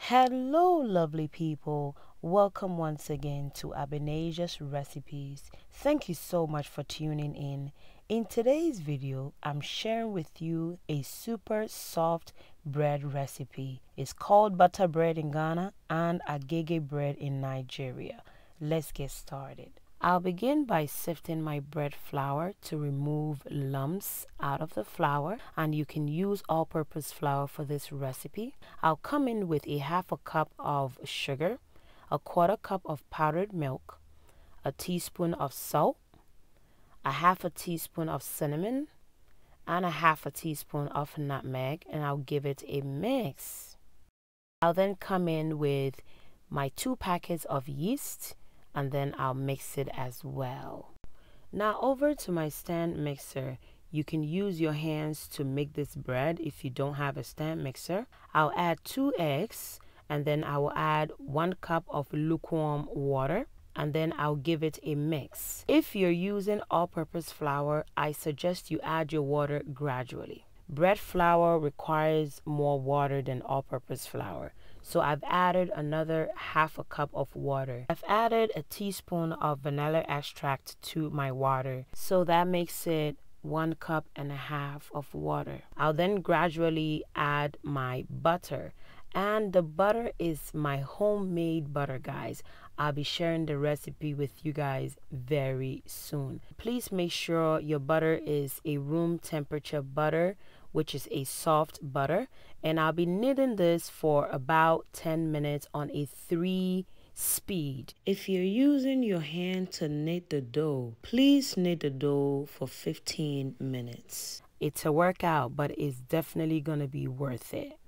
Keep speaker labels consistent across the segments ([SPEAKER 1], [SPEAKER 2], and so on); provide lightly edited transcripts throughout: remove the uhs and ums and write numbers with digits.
[SPEAKER 1] Hello lovely people, welcome once again to Abenasia's recipes. Thank you so much for tuning in. In today's video, I'm sharing with you a super soft bread recipe. It's called butter bread in Ghana and Agege bread in Nigeria. Let's get started. I'll begin by sifting my bread flour to remove lumps out of the flour, and you can use all-purpose flour for this recipe. I'll come in with a half a cup of sugar, a quarter cup of powdered milk, a teaspoon of salt, a half a teaspoon of cinnamon, and a half a teaspoon of nutmeg, and I'll give it a mix. I'll then come in with my 2 packets of yeast, and then I'll mix it as well. Now over to my stand mixer. You can use your hands to make this bread if you don't have a stand mixer. I'll add 2 eggs, and then I will add 1 cup of lukewarm water, and then I'll give it a mix. If you're using all-purpose flour, I suggest you add your water gradually. Bread flour requires more water than all-purpose flour, so I've added another half a cup of water. I've added a teaspoon of vanilla extract to my water, so that makes it 1.5 cups of water. I'll then gradually add my butter, and the butter is my homemade butter, guys. I'll be sharing the recipe with you guys very soon. Please make sure your butter is a room temperature butter, which is a soft butter, and I'll be kneading this for about 10 minutes on a 3 speed. If you're using your hand to knead the dough, please knead the dough for 15 minutes. It's a workout, but it's definitely gonna be worth it.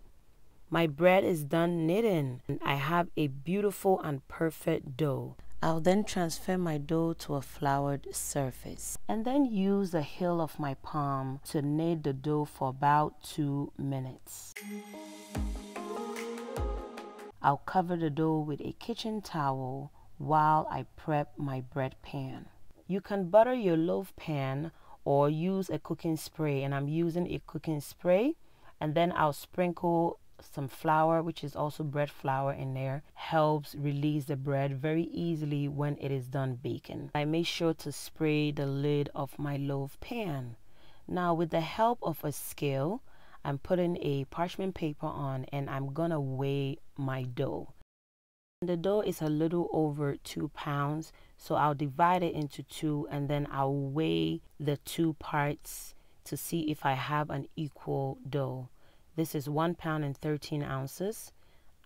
[SPEAKER 1] My bread is done kneading, and I have a beautiful and perfect dough. I'll then transfer my dough to a floured surface, and then use the heel of my palm to knead the dough for about 2 minutes. I'll cover the dough with a kitchen towel while I prep my bread pan. You can butter your loaf pan or use a cooking spray, and I'm using a cooking spray, and then I'll sprinkle some flour, which is also bread flour, in there. Helps release the bread very easily when it is done baking. I make sure to spray the lid of my loaf pan. Now with the help of a scale, I'm putting a parchment paper on, and I'm gonna weigh my dough. The dough is a little over 2 pounds, so I'll divide it into 2, and then I'll weigh the 2 parts to see if I have an equal dough. This is 1 pound and 13 ounces,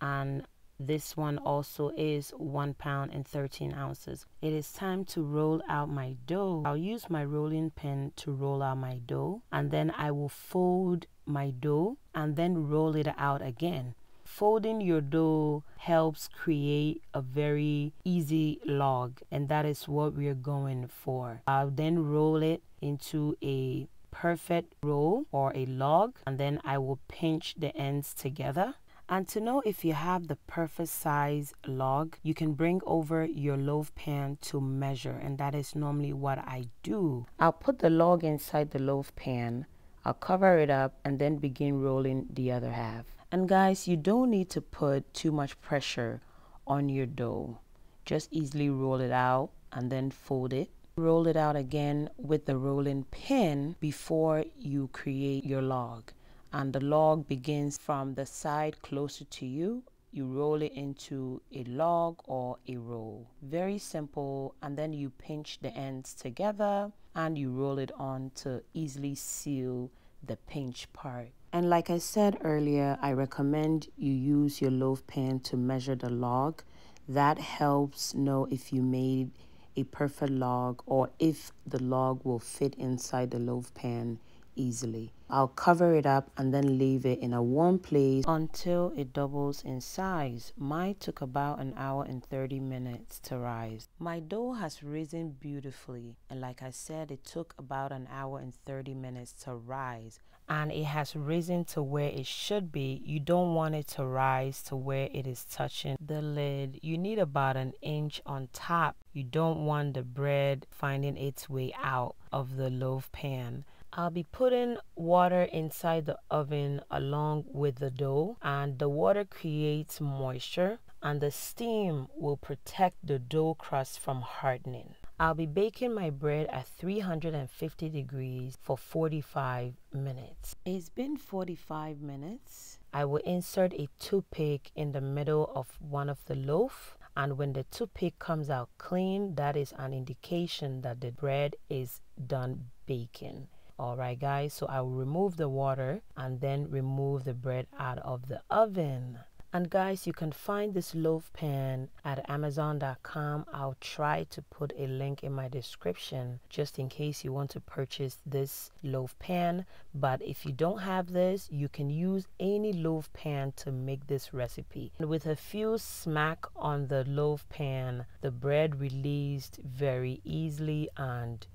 [SPEAKER 1] and this one also is 1 pound and 13 ounces. It is time to roll out my dough. I'll use my rolling pin to roll out my dough, and then I will fold my dough and then roll it out again. Folding your dough helps create a very easy log, and that is what we're going for. I'll then roll it into a perfect roll or a log, and then I will pinch the ends together. And to know if you have the perfect size log, you can bring over your loaf pan to measure, and that is normally what I do. I'll put the log inside the loaf pan, I'll cover it up, and then begin rolling the other half. And guys, you don't need to put too much pressure on your dough. Just easily roll it out and then fold it. Roll it out again with the rolling pin before you create your log, and the log begins from the side closer to you. You roll it into a log or a roll. Very simple. And then you pinch the ends together and you roll it on to easily seal the pinch part. And like I said earlier, I recommend you use your loaf pan to measure the log. That helps know if you made a perfect log or if the log will fit inside the loaf pan easily. I'll cover it up and then leave it in a warm place until it doubles in size. Mine took about 1 hour and 30 minutes to rise. My dough has risen beautifully, and like I said, it took about 1 hour and 30 minutes to rise, and it has risen to where it should be. You don't want it to rise to where it is touching the lid. You need about 1 inch on top. You don't want the bread finding its way out of the loaf pan. I'll be putting water inside the oven along with the dough, and the water creates moisture and the steam will protect the dough crust from hardening. I'll be baking my bread at 350 degrees for 45 minutes. It's been 45 minutes. I will insert a toothpick in the middle of one of the loaf, and when the toothpick comes out clean, that is an indication that the bread is done baking. Alright guys, so I will remove the water and then remove the bread out of the oven. And guys, you can find this loaf pan at Amazon.com. I'll try to put a link in my description just in case you want to purchase this loaf pan. But if you don't have this, you can use any loaf pan to make this recipe. And with a few smack on the loaf pan, the bread released very easily and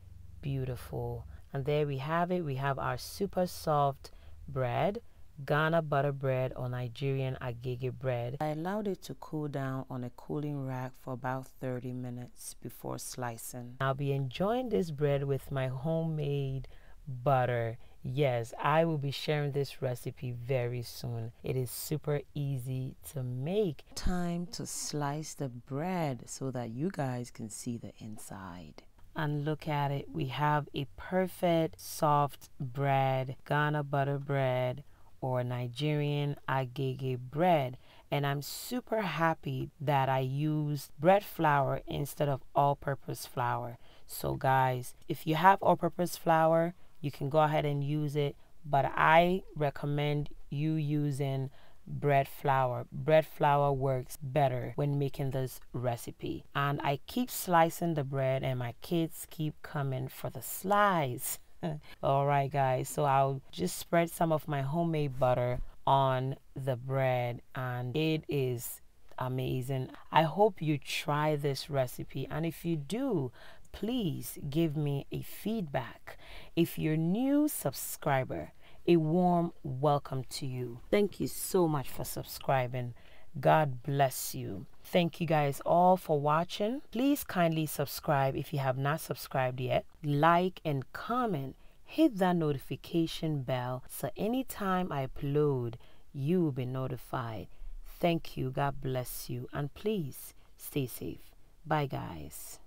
[SPEAKER 1] beautiful. And there we have it. We have our super soft bread, Ghana butter bread or Nigerian Agege bread. I allowed it to cool down on a cooling rack for about 30 minutes before slicing. I'll be enjoying this bread with my homemade butter. Yes, I will be sharing this recipe very soon. It is super easy to make. Time to slice the bread so that you guys can see the inside. And look at it, we have a perfect soft bread, Ghana butter bread or Nigerian Agege bread. And I'm super happy that I used bread flour instead of all-purpose flour. So guys, if you have all-purpose flour, you can go ahead and use it, but I recommend you using bread flour. Bread flour works better when making this recipe. And I keep slicing the bread and my kids keep coming for the slice. Alright guys, so I'll just spread some of my homemade butter on the bread and it is amazing. I hope you try this recipe, and if you do, please give me a feedback. If you're a new subscriber, a warm welcome to you. Thank you so much for subscribing. God bless you. Thank you guys all for watching. Please kindly subscribe if you have not subscribed yet. Like and comment. Hit that notification bell so anytime I upload, you will be notified. Thank you. God bless you. And please stay safe. Bye guys.